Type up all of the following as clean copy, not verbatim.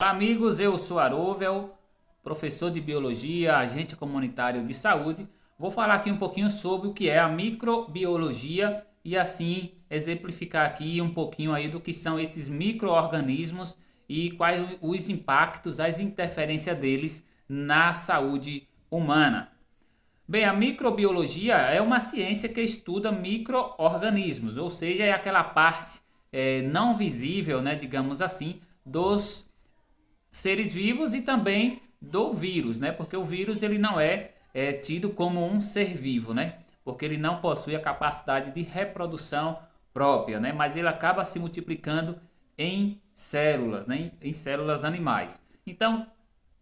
Olá, amigos, eu sou Arovel, professor de Biologia, agente comunitário de saúde. Vou falar aqui um pouquinho sobre o que é a microbiologia e assim exemplificar aqui um pouquinho aí do que são esses micro-organismos e quais os impactos, as interferências deles na saúde humana. Bem, a microbiologia é uma ciência que estuda micro-organismos, ou seja, é aquela parte não visível, né, digamos assim, dos seres vivos e também do vírus, né? Porque o vírus ele não é tido como um ser vivo, né? Porque ele não possui a capacidade de reprodução própria, né? Mas ele acaba se multiplicando em células, né? Em células animais. Então,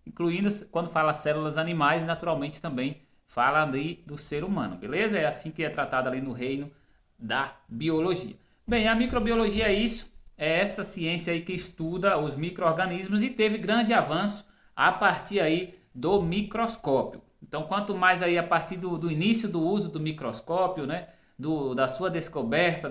incluindo quando fala células animais, naturalmente também fala ali do ser humano, beleza? É assim que é tratado ali no reino da biologia. Bem, a microbiologia é isso, é essa ciência aí que estuda os micro-organismos e teve grande avanço a partir aí do microscópio. Então, quanto mais aí a partir do início do uso do microscópio, né, da sua descoberta,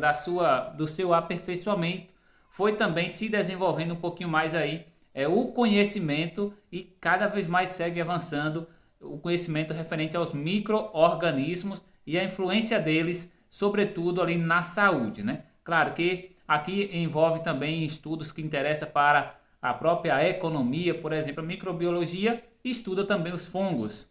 do seu aperfeiçoamento, foi também se desenvolvendo um pouquinho mais aí o conhecimento e cada vez mais segue avançando o conhecimento referente aos micro-organismos e a influência deles, sobretudo ali na saúde, né? Claro que aqui envolve também estudos que interessam para a própria economia, por exemplo, a microbiologia estuda também os fungos.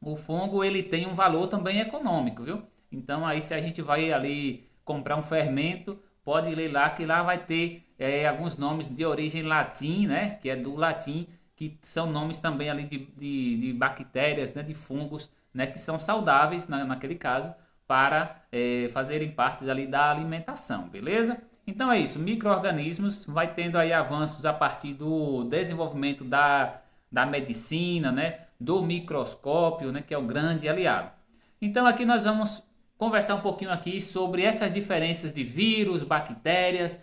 O fungo ele tem um valor também econômico, viu? Então aí se a gente vai ali comprar um fermento, pode ler lá que lá vai ter alguns nomes de origem latim, né? Que é do latim, que são nomes também ali de bactérias, né? De fungos, né? Que são saudáveis naquele caso para fazerem parte ali da alimentação, beleza? Então é isso, micro-organismos vai tendo aí avanços a partir do desenvolvimento da medicina, né? Do microscópio, né? Que é o grande aliado. Então aqui nós vamos conversar um pouquinho aqui sobre essas diferenças de vírus, bactérias,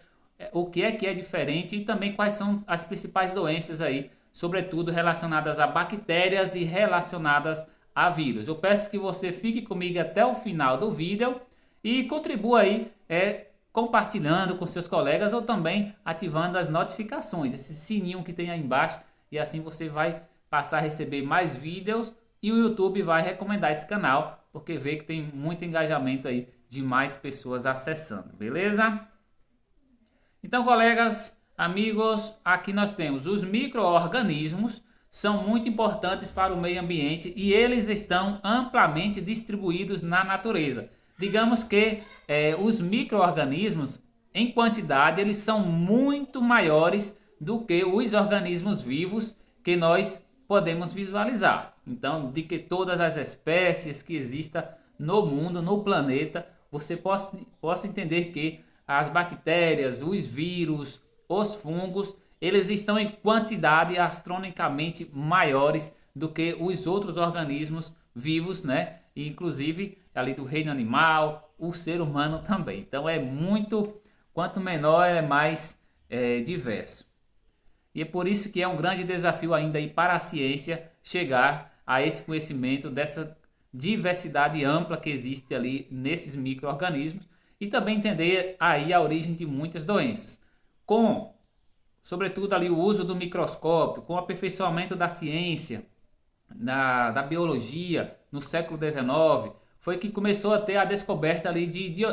o que é diferente e também quais são as principais doenças aí, sobretudo relacionadas a bactérias e relacionadas a vírus. Eu peço que você fique comigo até o final do vídeo e contribua aí compartilhando com seus colegas ou também ativando as notificações, esse sininho que tem aí embaixo, e assim você vai passar a receber mais vídeos e o YouTube vai recomendar esse canal porque vê que tem muito engajamento aí de mais pessoas acessando, beleza? Então, colegas, amigos, aqui nós temos os micro-organismos, são muito importantes para o meio ambiente e eles estão amplamente distribuídos na natureza. Digamos que os micro-organismos, em quantidade, eles são muito maiores do que os organismos vivos que nós podemos visualizar. Então, de que todas as espécies que existam no mundo, no planeta, você possa entender que as bactérias, os vírus, os fungos, eles estão em quantidade astronomicamente maiores do que os outros organismos vivos, né? E, inclusive ali do reino animal, o ser humano também. Então é muito, quanto menor é mais diverso. E é por isso que é um grande desafio ainda aí para a ciência chegar a esse conhecimento dessa diversidade ampla que existe ali nesses micro-organismos e também entender aí a origem de muitas doenças. Com, sobretudo ali o uso do microscópio, com o aperfeiçoamento da ciência, da biologia no século XIX, foi que começou a ter a descoberta ali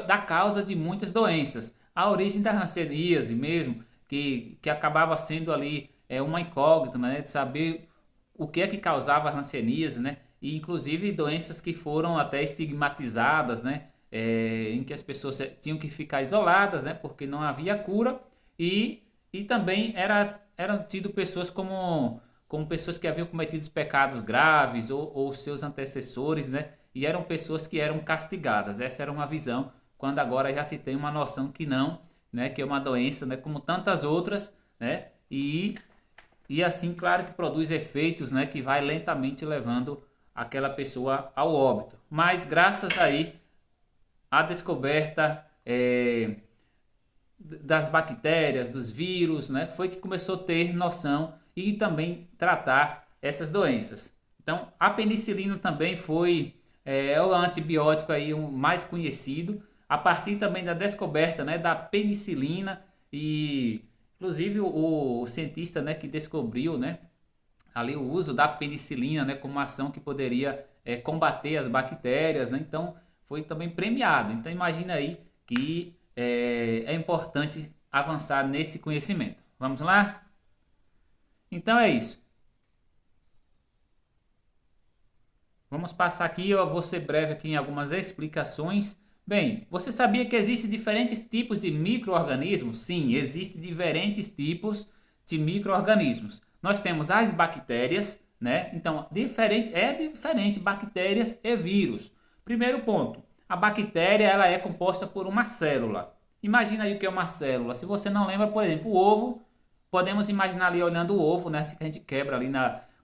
da causa de muitas doenças. A origem da hanseníase mesmo, que acabava sendo ali uma incógnita, né, de saber o que é que causava a hanseníase, né, e inclusive doenças que foram até estigmatizadas, né, em que as pessoas tinham que ficar isoladas, né, porque não havia cura e também eram tido pessoas como pessoas que haviam cometido pecados graves ou seus antecessores, né, e eram pessoas que eram castigadas. Essa era uma visão, quando agora já se tem uma noção que não, né, que é uma doença, né, como tantas outras, né, e assim, claro que produz efeitos, né, que vai lentamente levando aquela pessoa ao óbito. Mas graças aí à descoberta das bactérias, dos vírus, né, foi que começou a ter noção e também tratar essas doenças. Então, a penicilina também foi o antibiótico aí o mais conhecido, a partir também da descoberta, né, da penicilina e Inclusive o cientista, né, que descobriu, né, ali o uso da penicilina, né, como uma ação que poderia combater as bactérias, né? Então foi também premiado. Então imagina aí que é importante avançar nesse conhecimento. Vamos lá? Então é isso. Vamos passar aqui, eu vou ser breve aqui em algumas explicações. Bem, você sabia que existem diferentes tipos de micro-organismos? Sim, existem diferentes tipos de micro-organismos. Nós temos as bactérias, né? Então, diferente bactérias e vírus. Primeiro ponto, a bactéria ela é composta por uma célula. Imagina aí o que é uma célula. Se você não lembra, por exemplo, o ovo, podemos imaginar ali olhando o ovo, né? Que a gente quebra ali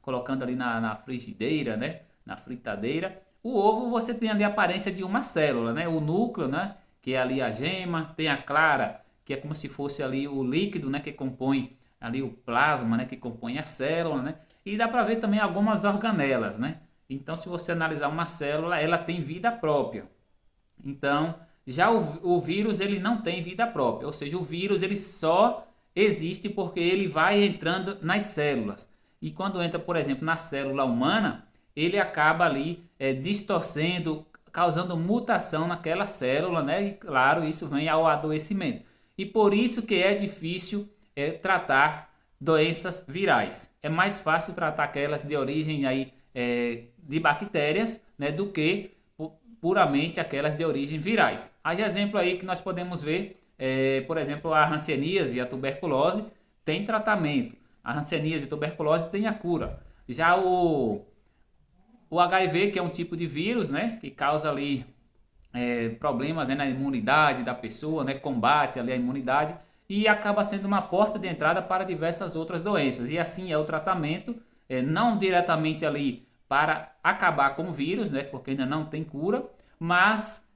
colocando ali na frigideira, né? Na fritadeira. O ovo você tem ali a aparência de uma célula, né? O núcleo, né? Que é ali a gema, tem a clara, que é como se fosse ali o líquido, né? Que compõe ali o plasma, né? Que compõe a célula, né? E dá para ver também algumas organelas, né? Então, se você analisar uma célula, ela tem vida própria. Então, já o vírus ele não tem vida própria, ou seja, o vírus ele só existe porque ele vai entrando nas células. E quando entra, por exemplo, na célula humana, ele acaba ali distorcendo, causando mutação naquela célula, né? E claro, isso vem ao adoecimento. E por isso que é difícil tratar doenças virais. É mais fácil tratar aquelas de origem aí, de bactérias, né, do que puramente aquelas de origem virais. Há de exemplo aí que nós podemos ver, por exemplo, a hanseníase e a tuberculose tem tratamento. A hanseníase e a tuberculose tem a cura. Já o HIV, que é um tipo de vírus, né, que causa ali problemas, né, na imunidade da pessoa, né, combate ali a imunidade e acaba sendo uma porta de entrada para diversas outras doenças. E assim é o tratamento, não diretamente ali para acabar com o vírus, né, porque ainda não tem cura, mas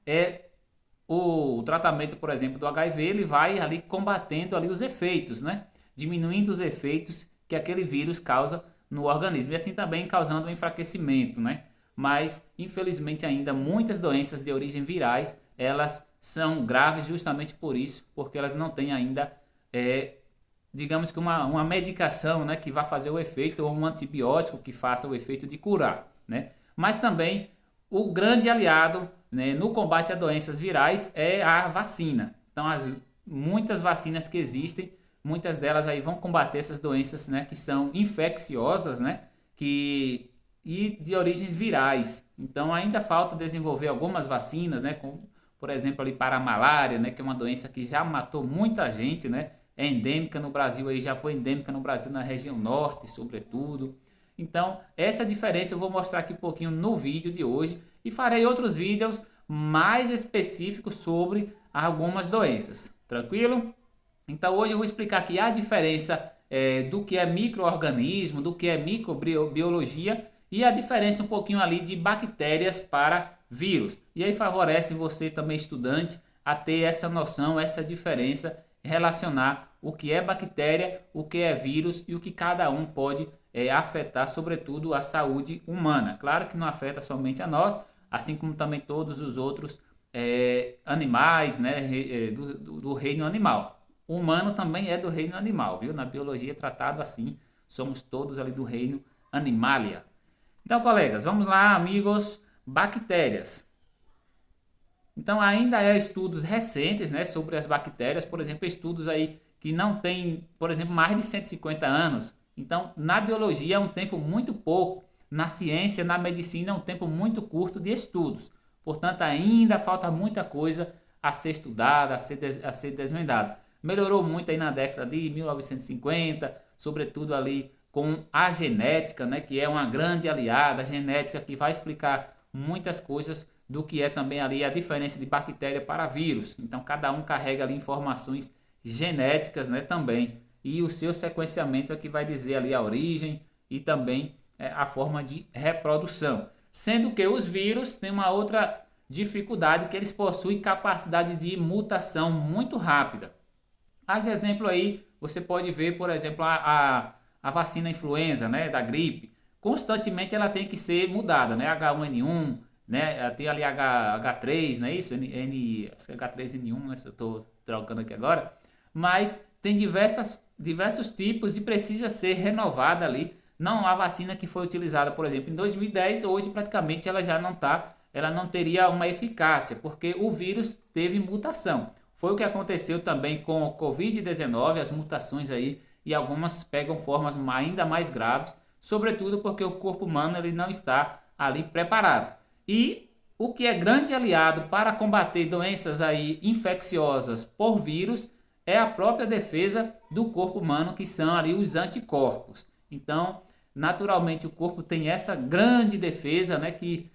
o tratamento, por exemplo, do HIV, ele vai ali combatendo ali os efeitos, né, diminuindo os efeitos que aquele vírus causa no organismo e assim também causando um enfraquecimento, né? Mas infelizmente ainda muitas doenças de origem virais, elas são graves justamente por isso, porque elas não têm ainda digamos que uma medicação, né, que vá fazer o efeito, ou um antibiótico que faça o efeito de curar, né? Mas também o grande aliado, né, no combate a doenças virais é a vacina. Então, muitas vacinas que existem, muitas delas aí vão combater essas doenças, né, que são infecciosas, né, e de origens virais. Então, ainda falta desenvolver algumas vacinas, né, como, por exemplo, ali para a malária, né, que é uma doença que já matou muita gente, né? É endêmica no Brasil, aí já foi endêmica no Brasil, na região norte, sobretudo. Então, essa diferença eu vou mostrar aqui um pouquinho no vídeo de hoje e farei outros vídeos mais específicos sobre algumas doenças. Tranquilo? Então, hoje eu vou explicar aqui a diferença do que é micro-organismo, do que é microbiologia e a diferença um pouquinho ali de bactérias para vírus. E aí favorece você também, estudante, a ter essa noção, essa diferença, relacionar o que é bactéria, o que é vírus e o que cada um pode afetar, sobretudo, a saúde humana. Claro que não afeta somente a nós, assim como também todos os outros animais, né, do reino animal. O humano também é do reino animal, viu? Na biologia é tratado assim, somos todos ali do reino Animalia. Então, colegas, vamos lá, amigos, bactérias. Então, ainda há estudos recentes, né, sobre as bactérias, por exemplo, estudos aí que não têm, por exemplo, mais de 150 anos. Então, na biologia é um tempo muito pouco, na ciência, na medicina é um tempo muito curto de estudos. Portanto, ainda falta muita coisa a ser estudada, a ser desvendada. Melhorou muito aí na década de 1950, sobretudo ali com a genética, né, que é uma grande aliada, a genética que vai explicar muitas coisas do que é também ali a diferença de bactéria para vírus. Então, cada um carrega ali informações genéticas, né, também. E o seu sequenciamento é que vai dizer ali a origem e também a forma de reprodução. Sendo que os vírus têm uma outra dificuldade, que eles possuem capacidade de mutação muito rápida. Há de exemplo aí, você pode ver, por exemplo, a vacina influenza, né, da gripe. Constantemente ela tem que ser mudada, né, H1N1, né, tem ali H3, não é isso? H3N1, né, se eu estou trocando aqui agora. Mas tem diversos tipos e precisa ser renovada ali. Não, a vacina que foi utilizada, por exemplo, em 2010, hoje praticamente ela já não tá, ela não teria uma eficácia, porque o vírus teve mutação. Foi o que aconteceu também com o Covid-19, as mutações aí, e algumas pegam formas ainda mais graves, sobretudo porque o corpo humano ele não está ali preparado. E o que é grande aliado para combater doenças aí infecciosas por vírus é a própria defesa do corpo humano, que são ali os anticorpos. Então, naturalmente, o corpo tem essa grande defesa, né, que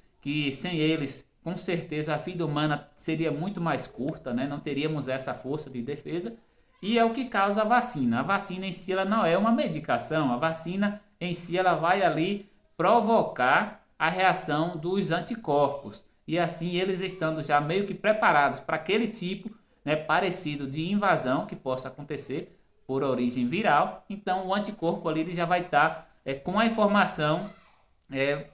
sem eles, com certeza, a vida humana seria muito mais curta, né, não teríamos essa força de defesa, e é o que causa a vacina. A vacina em si ela não é uma medicação, a vacina em si ela vai ali provocar a reação dos anticorpos, e assim eles estando já meio que preparados para aquele tipo, né, parecido de invasão que possa acontecer por origem viral, então o anticorpo ali ele já vai estar com a informação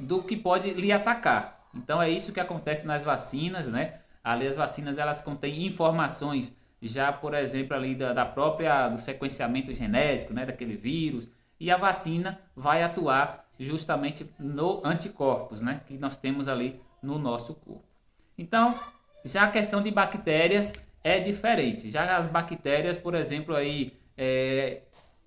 do que pode lhe atacar. Então é isso que acontece nas vacinas, né? Ali as vacinas elas contêm informações já, por exemplo, ali da própria do sequenciamento genético, né, daquele vírus, e a vacina vai atuar justamente no anticorpos, né, que nós temos ali no nosso corpo. Então, já a questão de bactérias é diferente. Já as bactérias, por exemplo, aí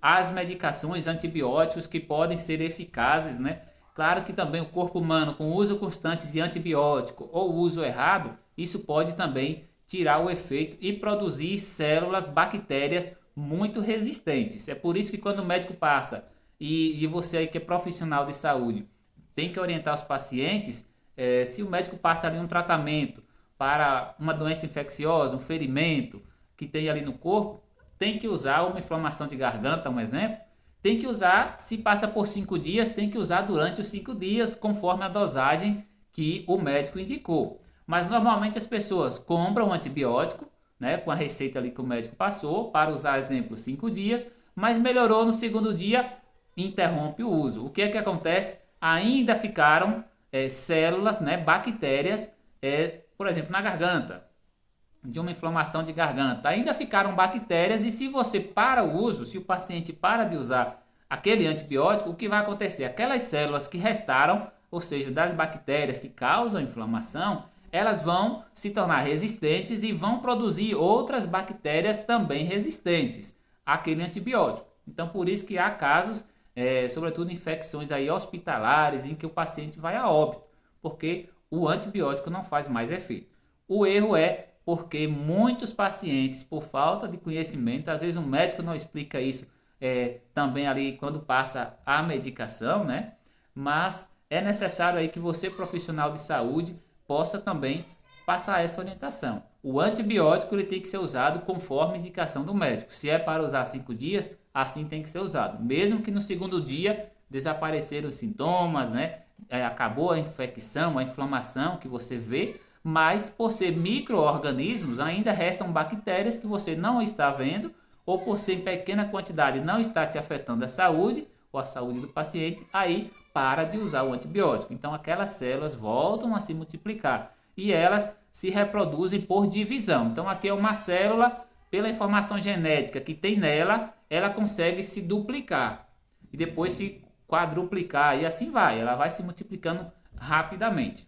as medicações antibióticos que podem ser eficazes, né? Claro que também o corpo humano com uso constante de antibiótico ou uso errado, isso pode também tirar o efeito e produzir células bactérias muito resistentes. É por isso que quando o médico passa e você aí que é profissional de saúde tem que orientar os pacientes, se o médico passa ali um tratamento para uma doença infecciosa, um ferimento que tem ali no corpo, tem que usar uma inflamação de garganta, um exemplo, tem que usar, se passa por 5 dias, tem que usar durante os 5 dias, conforme a dosagem que o médico indicou. Mas normalmente as pessoas compram um antibiótico, né, com a receita ali que o médico passou, para usar, exemplo, 5 dias, mas melhorou no segundo dia, interrompe o uso. O que é que acontece? Ainda ficaram células, né, bactérias, por exemplo, na garganta, de uma inflamação de garganta. Ainda ficaram bactérias e se você para o uso, se o paciente para de usar aquele antibiótico, o que vai acontecer? Aquelas células que restaram, ou seja, das bactérias que causam inflamação, elas vão se tornar resistentes e vão produzir outras bactérias também resistentes àquele antibiótico. Então, por isso que há casos, sobretudo infecções aí hospitalares, em que o paciente vai a óbito, porque o antibiótico não faz mais efeito. O erro é porque muitos pacientes, por falta de conhecimento, às vezes o médico não explica isso também ali quando passa a medicação, né? Mas é necessário aí que você, profissional de saúde, possa também passar essa orientação. O antibiótico ele tem que ser usado conforme indicação do médico. Se é para usar 5 dias, assim tem que ser usado. Mesmo que no segundo dia desapareceram os sintomas, né? Acabou a infecção, a inflamação que você vê, mas por ser micro-organismos, ainda restam bactérias que você não está vendo, ou por ser em pequena quantidade não está te afetando a saúde, ou a saúde do paciente, aí para de usar o antibiótico. Então aquelas células voltam a se multiplicar e elas se reproduzem por divisão. Então aqui é uma célula, pela informação genética que tem nela, ela consegue se duplicar e depois se quadruplicar e assim vai, ela vai se multiplicando rapidamente.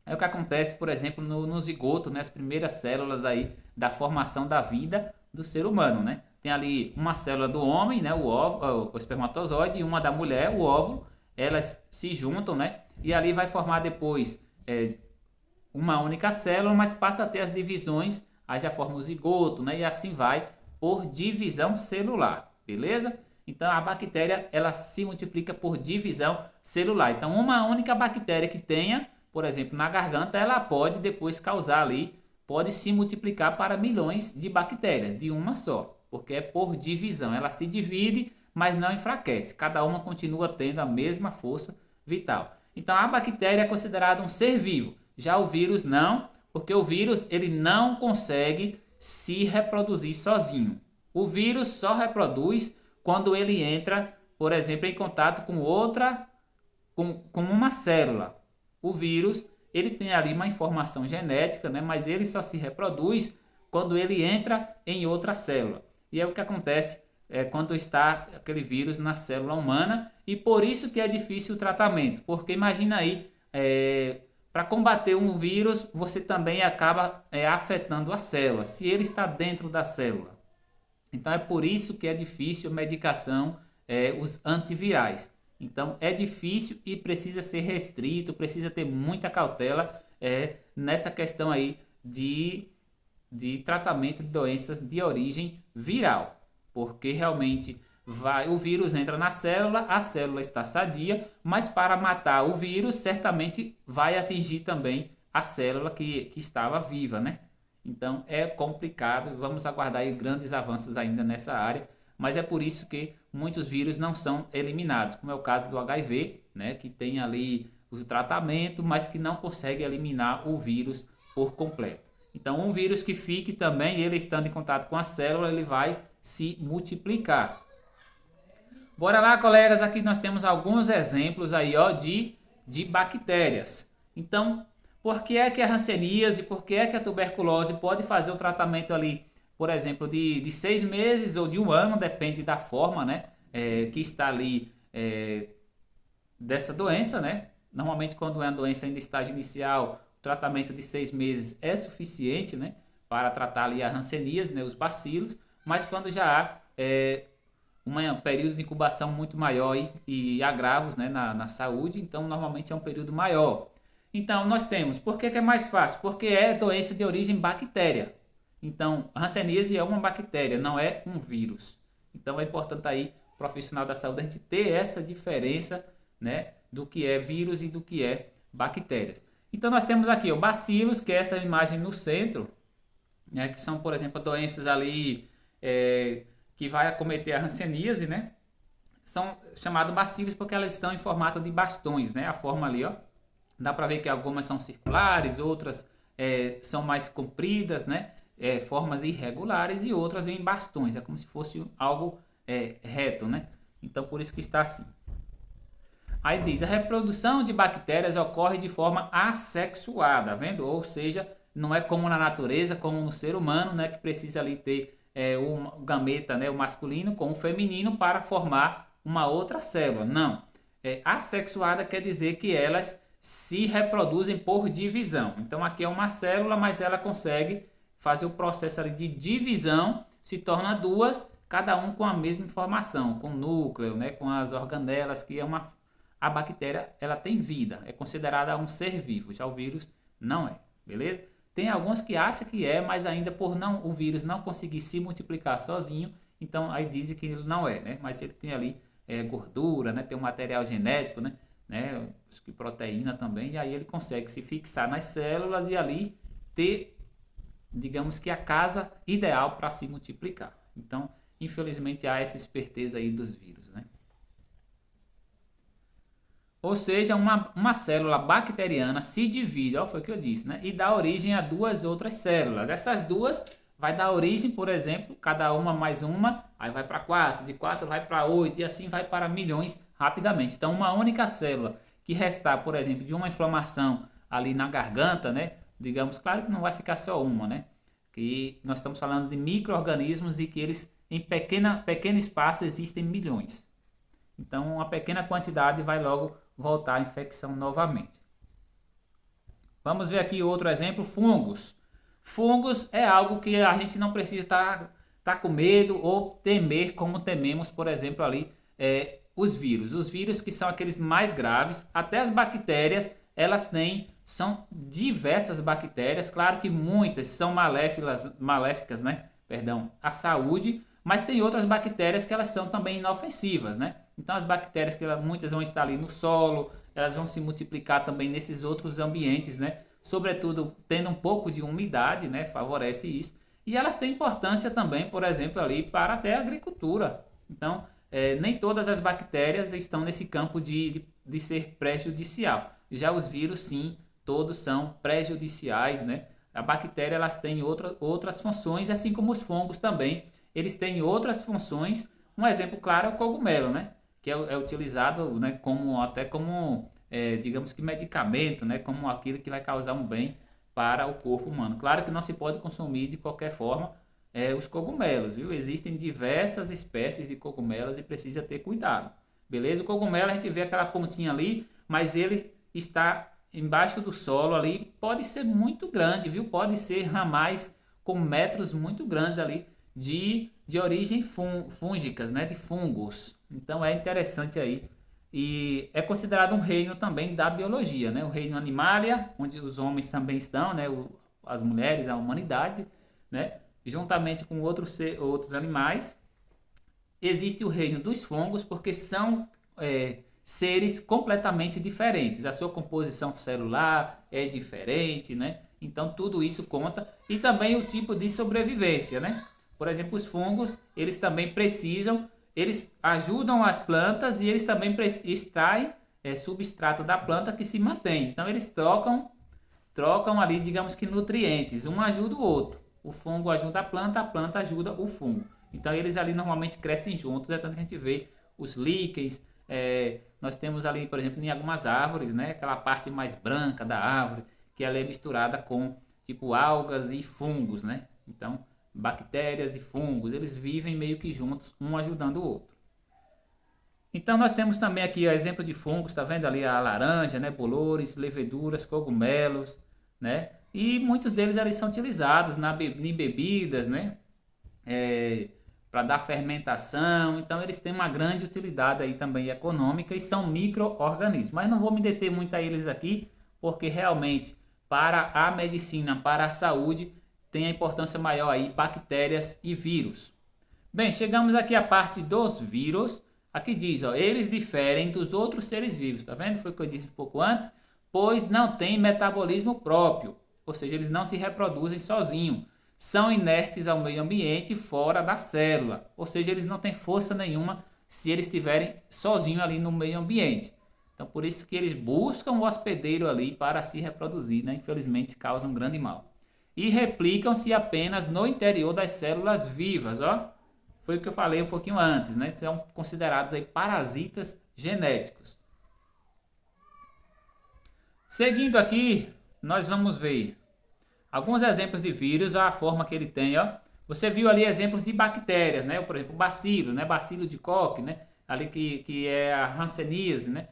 É o que acontece, por exemplo, no zigoto, né? As primeiras células aí da formação da vida do ser humano, né? Tem ali uma célula do homem, né? O espermatozoide, e uma da mulher, o óvulo. Elas se juntam, né? E ali vai formar depois uma única célula, mas passa a ter as divisões, aí já forma o zigoto, né? E assim vai por divisão celular, beleza? Então a bactéria ela se multiplica por divisão celular. Então uma única bactéria que tenha, por exemplo, na garganta, ela pode depois causar ali, pode se multiplicar para milhões de bactérias, de uma só, porque é por divisão. Ela se divide, mas não enfraquece. Cada uma continua tendo a mesma força vital. Então a bactéria é considerada um ser vivo. Já o vírus não, porque o vírus ele não consegue se reproduzir sozinho. O vírus só reproduz quando ele entra, por exemplo, em contato com com uma célula. O vírus, ele tem ali uma informação genética, né? Mas ele só se reproduz quando ele entra em outra célula. e é o que acontece quando está aquele vírus na célula humana, e por isso que é difícil o tratamento, porque imagina aí, para combater um vírus, você também acaba afetando a célula, se ele está dentro da célula. Então é por isso que é difícil a medicação, os antivirais. Então é difícil e precisa ser restrito, precisa ter muita cautela nessa questão aí de tratamento de doenças de origem viral, porque realmente o vírus entra na célula, a célula está sadia, mas para matar o vírus certamente vai atingir também a célula que estava viva, né? Então é complicado, vamos aguardar aí grandes avanços ainda nessa área, mas é por isso que muitos vírus não são eliminados, como é o caso do HIV, né, que tem ali o tratamento, mas que não consegue eliminar o vírus por completo. Então um vírus que fique também, ele estando em contato com a célula, ele vai se multiplicar. Bora lá, colegas, aqui nós temos alguns exemplos aí, ó, de bactérias. Então, por que é que a hanseníase, por que é que a tuberculose pode fazer o tratamento ali, por exemplo, de 6 meses ou de 1 ano, depende da forma, né, que está ali dessa doença, né? Normalmente quando é uma doença ainda em estágio inicial, o tratamento de 6 meses é suficiente, né, para tratar ali a hanseníase, né, os bacilos, mas quando já há um período de incubação muito maior e agravos, né, na saúde, então normalmente é um período maior. Então nós temos, por que é mais fácil? Porque é doença de origem bactéria. Então a hanseníase é uma bactéria, não é um vírus. Então é importante aí, profissional da saúde, a gente ter essa diferença, né, do que é vírus e do que é bactérias. Então nós temos aqui o bacilos, que é essa imagem no centro, né, que são, por exemplo, doenças ali que vai acometer a hanseníase, né? São chamados bacilos porque elas estão em formato de bastões, né? A forma ali, ó, dá para ver que algumas são circulares, outras são mais compridas, né? Formas irregulares, e outras em bastões, é como se fosse algo reto, né? Então por isso que está assim. Aí diz, a reprodução de bactérias ocorre de forma assexuada, vendo? Ou seja, não é como na natureza, como no ser humano, né, que precisa ali ter o gameta, né, o masculino com o feminino para formar uma outra célula. Não. Assexuada quer dizer que elas se reproduzem por divisão. Então aqui é uma célula, mas ela consegue fazer o processo ali de divisão, se torna duas, cada um com a mesma informação, com o núcleo, né, com as organelas, que é a bactéria, ela tem vida, é considerada um ser vivo, já o vírus não é, beleza? Tem alguns que acham que é, mas ainda por o vírus não conseguir se multiplicar sozinho, então aí dizem que ele não é, né? Mas ele tem ali gordura, né? Tem um material genético, né? Acho que proteína também, e aí ele consegue se fixar nas células e ali ter, digamos que a casa ideal para se multiplicar. Então, infelizmente há essa esperteza aí dos vírus, né? Ou seja, uma célula bacteriana se divide, ó, foi o que eu disse, né? E dá origem a duas outras células. Essas duas vai dar origem, por exemplo, cada uma mais uma, aí vai para 4, de 4 vai para 8 e assim vai para milhões rapidamente. Então, uma única célula que restar, por exemplo, de uma inflamação ali na garganta, né? Digamos, claro que não vai ficar só uma, né? Que nós estamos falando de micro-organismos e que eles, em pequeno espaço, existem milhões. Então, uma pequena quantidade vai logo voltar à infecção novamente. Vamos ver aqui outro exemplo, fungos. Fungos é algo que a gente não precisa estar com medo ou temer como tememos, por exemplo, ali os vírus. Os vírus que são aqueles mais graves, até as bactérias, elas são diversas bactérias, claro que muitas são maléficas, né? Perdão, à saúde, mas tem outras bactérias que elas são também inofensivas, né? Então as bactérias que muitas vão estar ali no solo, elas vão se multiplicar também nesses outros ambientes, né? Sobretudo tendo um pouco de umidade, né? Favorece isso. E elas têm importância também, por exemplo, ali para até a agricultura. Então, nem todas as bactérias estão nesse campo de ser prejudicial. Já os vírus, sim, todos são prejudiciais, né? A bactéria, elas têm outras funções, assim como os fungos também. Eles têm outras funções. Um exemplo claro é o cogumelo, né? Que é utilizado, né, até como digamos que medicamento, né? Como aquilo que vai causar um bem para o corpo humano. Claro que não se pode consumir de qualquer forma, os cogumelos, viu? Existem diversas espécies de cogumelos e precisa ter cuidado, beleza? O cogumelo a gente vê aquela pontinha ali, mas ele está embaixo do solo ali, pode ser muito grande, viu? Pode ser ramais com metros muito grandes ali de origem fúngicas, né? De fungos. Então é interessante aí. E é considerado um reino também da biologia, né? O reino animalia, onde os homens também estão, né? As mulheres, a humanidade, né? Juntamente com outros animais. Existe o reino dos fungos, porque são seres completamente diferentes. A sua composição celular é diferente, né? Então tudo isso conta. E também o tipo de sobrevivência, né? Por exemplo, os fungos, eles também precisam, eles ajudam as plantas e eles também extraem substrato da planta que se mantém. Então eles trocam ali, digamos que nutrientes. Um ajuda o outro. O fungo ajuda a planta ajuda o fungo. Então eles ali normalmente crescem juntos, é tanto que a gente vê os líquens. Nós temos ali, por exemplo, em algumas árvores, né, aquela parte mais branca da árvore, que ela é misturada com tipo algas e fungos, né? Então, bactérias e fungos, eles vivem meio que juntos, um ajudando o outro. Então nós temos também aqui o exemplo de fungos, está vendo ali a laranja, né, bolores, leveduras, cogumelos, né? E muitos deles ali são utilizados em bebidas, né? Para dar fermentação, então eles têm uma grande utilidade aí também econômica e são micro-organismos. Mas não vou me deter muito a eles aqui, porque realmente para a medicina, para a saúde, tem a importância maior aí bactérias e vírus. Bem, chegamos aqui à parte dos vírus. Aqui diz, ó, eles diferem dos outros seres vivos, tá vendo? Foi o que eu disse um pouco antes, pois não têm metabolismo próprio, ou seja, eles não se reproduzem sozinhos. São inertes ao meio ambiente fora da célula, ou seja, eles não têm força nenhuma se eles estiverem sozinhos ali no meio ambiente. Então, por isso que eles buscam o hospedeiro ali para se reproduzir, né? Infelizmente, causam um grande mal. E replicam-se apenas no interior das células vivas, ó. Foi o que eu falei um pouquinho antes, né? São considerados aí parasitas genéticos. Seguindo aqui, nós vamos ver alguns exemplos de vírus, a forma que ele tem, ó. Você viu ali exemplos de bactérias, né? Por exemplo, bacilo, né? Bacilo de Koch, né? Ali que é a hanseníase, né?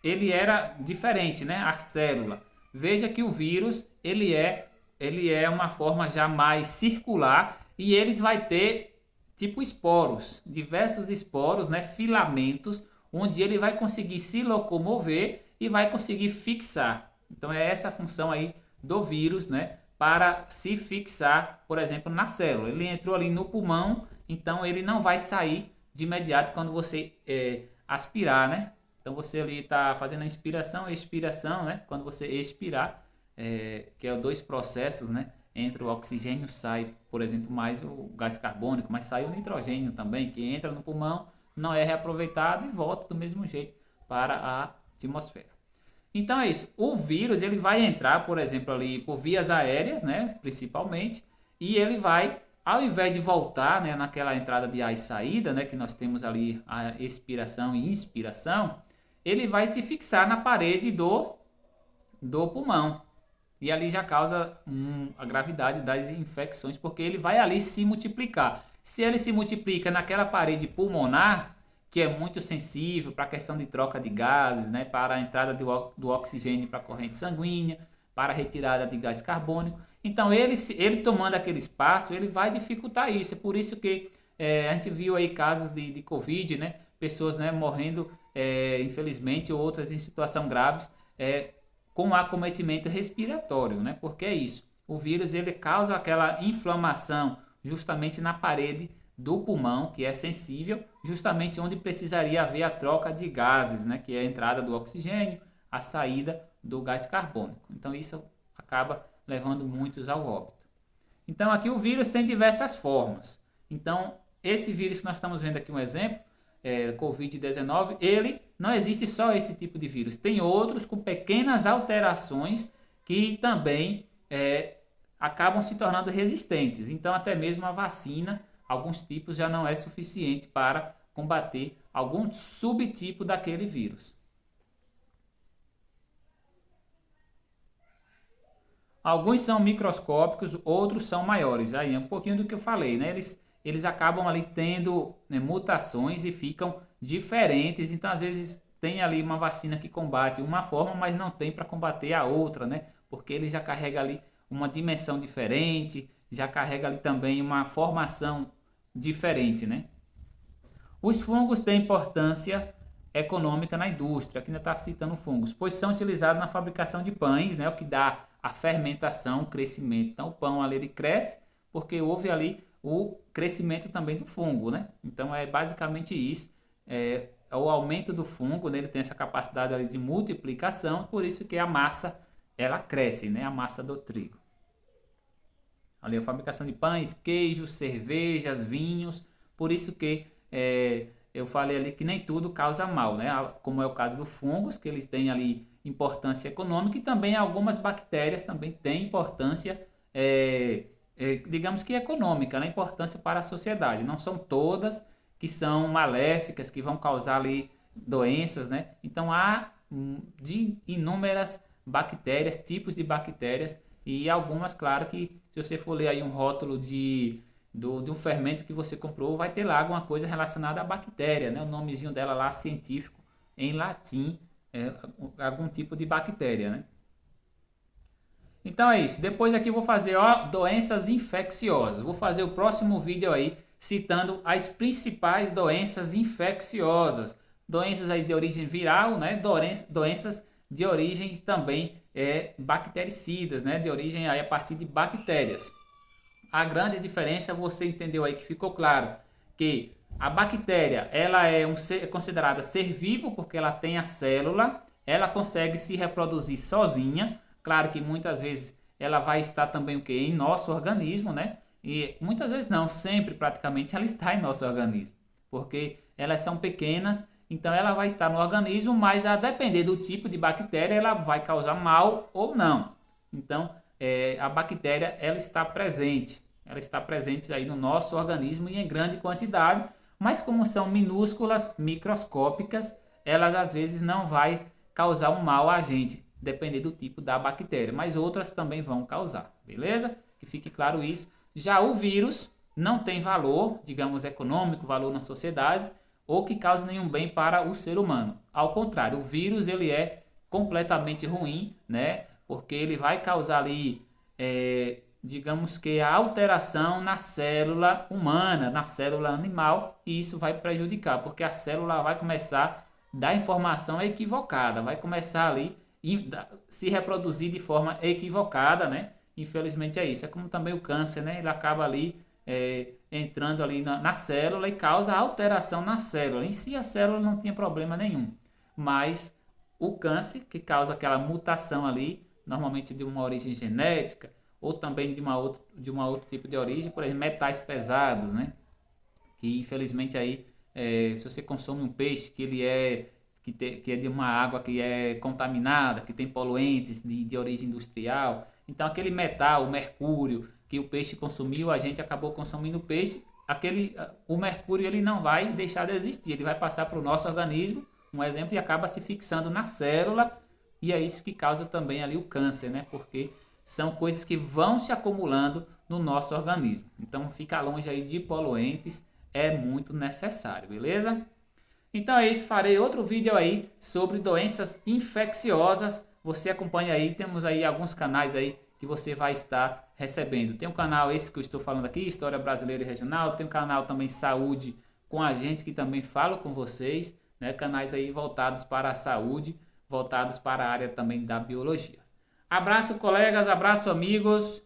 Ele era diferente, né? A célula. Veja que o vírus, ele é uma forma já mais circular e ele vai ter tipo esporos, diversos esporos, né? Filamentos, onde ele vai conseguir se locomover e vai conseguir fixar. Então é essa a função aí do vírus, né? Para se fixar, por exemplo, na célula. Ele entrou ali no pulmão, então ele não vai sair de imediato quando você aspirar, né? Então você ali está fazendo a inspiração e expiração, né? Quando você expirar, que é dois processos, né? Entra o oxigênio, sai, por exemplo, mais o gás carbônico, mas sai o nitrogênio também, que entra no pulmão, não é reaproveitado e volta do mesmo jeito para a atmosfera. Então é isso. O vírus ele vai entrar, por exemplo, ali por vias aéreas, né? Principalmente, e ele vai, ao invés de voltar, né? Naquela entrada de ar e saída, né? Que nós temos ali a expiração e inspiração, ele vai se fixar na parede do pulmão. E ali já causa a gravidade das infecções, porque ele vai ali se multiplicar. Se ele se multiplica naquela parede pulmonar, que é muito sensível para a questão de troca de gases, né, para a entrada do oxigênio para a corrente sanguínea, para a retirada de gás carbônico. Então, ele tomando aquele espaço, ele vai dificultar isso. É por isso que a gente viu aí casos de Covid, né, pessoas, né, morrendo, infelizmente, ou outras em situação graves, com acometimento respiratório, né? Porque é isso. O vírus ele causa aquela inflamação justamente na parede do pulmão, que é sensível, justamente onde precisaria haver a troca de gases, né? Que é a entrada do oxigênio, a saída do gás carbônico. Então isso acaba levando muitos ao óbito. Então aqui o vírus tem diversas formas. Então esse vírus que nós estamos vendo aqui um exemplo, Covid-19, ele não existe só esse tipo de vírus. Tem outros com pequenas alterações que também acabam se tornando resistentes. Então, até mesmo a vacina, alguns tipos já não é suficiente para combater algum subtipo daquele vírus. Alguns são microscópicos, outros são maiores. Aí é um pouquinho do que eu falei, né? Eles acabam ali tendo, né, mutações e ficam diferentes. Então, às vezes, tem ali uma vacina que combate uma forma, mas não tem para combater a outra, né? Porque ele já carrega ali uma dimensão diferente, já carrega ali também uma formação diferente, né? Os fungos têm importância econômica na indústria, aqui ainda está citando fungos, pois são utilizados na fabricação de pães, né, o que dá a fermentação, o crescimento. Então o pão ali ele cresce porque houve ali o crescimento também do fungo, né? Então é basicamente isso, o aumento do fungo, né, ele tem essa capacidade ali de multiplicação, por isso que a massa ela cresce, né, a massa do trigo. Ali a fabricação de pães, queijos, cervejas, vinhos, por isso que eu falei ali que nem tudo causa mal, né? Como é o caso dos fungos, que eles têm ali importância econômica, e também algumas bactérias também têm importância, digamos que econômica, né? Importância para a sociedade. Não são todas que são maléficas, que vão causar ali doenças, né? Então há de inúmeras bactérias, tipos de bactérias, e algumas, claro que se você for ler aí um rótulo de um fermento que você comprou, vai ter lá alguma coisa relacionada à bactéria, né? O nomezinho dela lá científico em latim, algum tipo de bactéria, né? Então é isso. Depois aqui eu vou fazer, ó, doenças infecciosas. Vou fazer o próximo vídeo aí citando as principais doenças infecciosas. Doenças aí de origem viral, né? Doenças de origem também bactericidas, né? De origem aí a partir de bactérias. A grande diferença, você entendeu aí que ficou claro que a bactéria ela é considerada ser vivo porque ela tem a célula, ela consegue se reproduzir sozinha. Claro que muitas vezes ela vai estar também o que em nosso organismo, né? E muitas vezes não, sempre praticamente ela está em nosso organismo, porque elas são pequenas, então ela vai estar no organismo, mas a depender do tipo de bactéria ela vai causar mal ou não. Então a bactéria ela está presente. Ela está presente aí no nosso organismo e em grande quantidade, mas como são minúsculas, microscópicas, elas às vezes não vai causar um mal a gente, dependendo do tipo da bactéria, mas outras também vão causar, beleza? Que fique claro isso. Já o vírus não tem valor, digamos, econômico, valor na sociedade, ou que cause nenhum bem para o ser humano. Ao contrário, o vírus ele é completamente ruim, né? Porque ele vai causar ali digamos que a alteração na célula humana, na célula animal, e isso vai prejudicar, porque a célula vai começar a dar informação equivocada, vai começar ali a se reproduzir de forma equivocada, né? Infelizmente é isso. É como também o câncer, né? Ele acaba ali entrando ali na célula e causa alteração na célula. Em si a célula não tinha problema nenhum, mas o câncer que causa aquela mutação ali, normalmente de uma origem genética, ou também de uma outro tipo de origem, por exemplo, metais pesados, né? Que infelizmente aí, se você consome um peixe que ele que é de uma água que é contaminada, que tem poluentes de origem industrial, então aquele metal, o mercúrio, que o peixe consumiu, a gente acabou consumindo o peixe, o mercúrio ele não vai deixar de existir, ele vai passar para o nosso organismo, um exemplo, e acaba se fixando na célula, e é isso que causa também ali o câncer, né? Porque são coisas que vão se acumulando no nosso organismo. Então fica longe aí de poluentes, é muito necessário, beleza? Então é isso, farei outro vídeo aí sobre doenças infecciosas. Você acompanha aí, temos aí alguns canais aí que você vai estar recebendo. Tem um canal esse que eu estou falando aqui, História Brasileira e Regional, tem um canal também Saúde com a gente que também falo com vocês, né? Canais aí voltados para a saúde, voltados para a área também da biologia. Abraço, colegas, abraço, amigos.